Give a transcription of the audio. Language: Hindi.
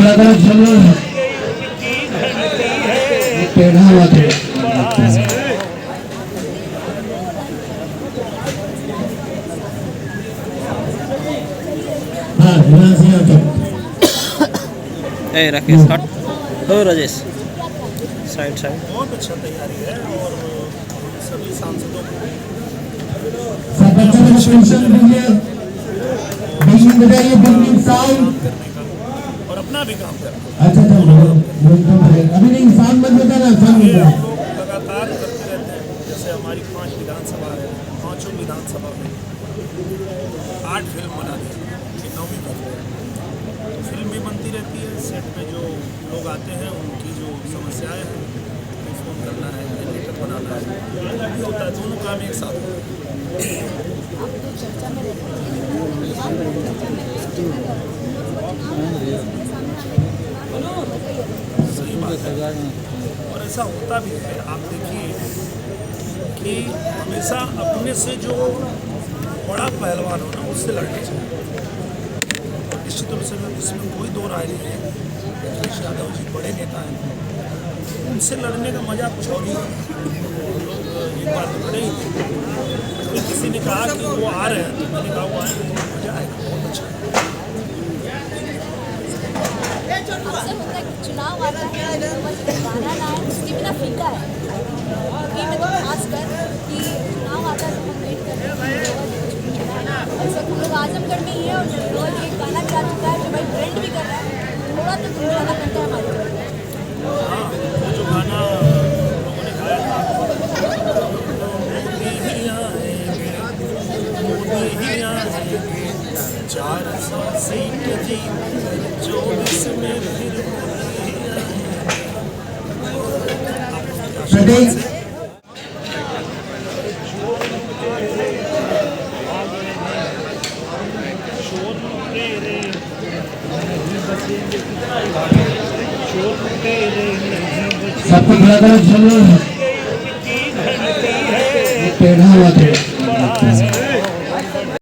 लगातार चल रहा है, टेढ़ा हुआ था। हाँ यहाँ से आता ए राकेश हट ओ राजेश साइड साइड बहुत अच्छा तैयारी है और सभी सांसदों को सब बच्चों को टेंशन दीजिए, बिजली बजाइए, बिजली साउंड। करने का और अपना भी काम करना। अच्छा अच्छा अभी नहीं, इंसान मत बताना, इंसान ये बताना। हम लोग लगातार करते रहते हैं। जैसे हमारी 5 विधानसभा है, 5 विधानसभा में 8 फिल्म बना दी, ये 9वीं फिल्म है। तो फिल्म भी बनती रहती है, सेट में जो लोग आते हैं उनकी जो समस्याएं हैं, फोन करना है, जनरेटर बनाना है, ये होता है। दोनों काम एक साथ होता है। सही बात है और ऐसा होता भी है। आप देखिए कि हमेशा अपने से जो बड़ा पहलवान हो ना, उससे लड़ना चाहिए। और निश्चित रूप से इसमें कोई दो राय नहीं है। अखिलेश यादव जी बड़े नेता हैं, उनसे लड़ने का मजा कुछ और ही है। लोग एक बात लड़े ही थे, तो किसी ने कहा कि वो आ रहे हैं, तो मैंने कहा वो आए तो मजा आएगा, बहुत अच्छा है। अक्सर होता है कि चुनाव आता है तो बस गाना ना है, उसकी भी ना फीका है। अभी मैं तो खासकर कि चुनाव आता है तो हम वेट कर रहे हैं। ऐसा हम लोग आजमगढ़ में ही है और नटरोल एक गाना भी आ चुका है जो भाई ट्रेंड भी कर रहा है। थोड़ा तो गुनगुनाना बनता है हमारे को। हाँ, वो जो गाना लोगों ने गाया था, मोदी ही आएंगे, मोदी ही आएंगे, 400 सीट जीत कर 24 में फिर मोदी ही आएंगे। सब कुछ लगातार चल रहा है, टेढ़ा हुआ था।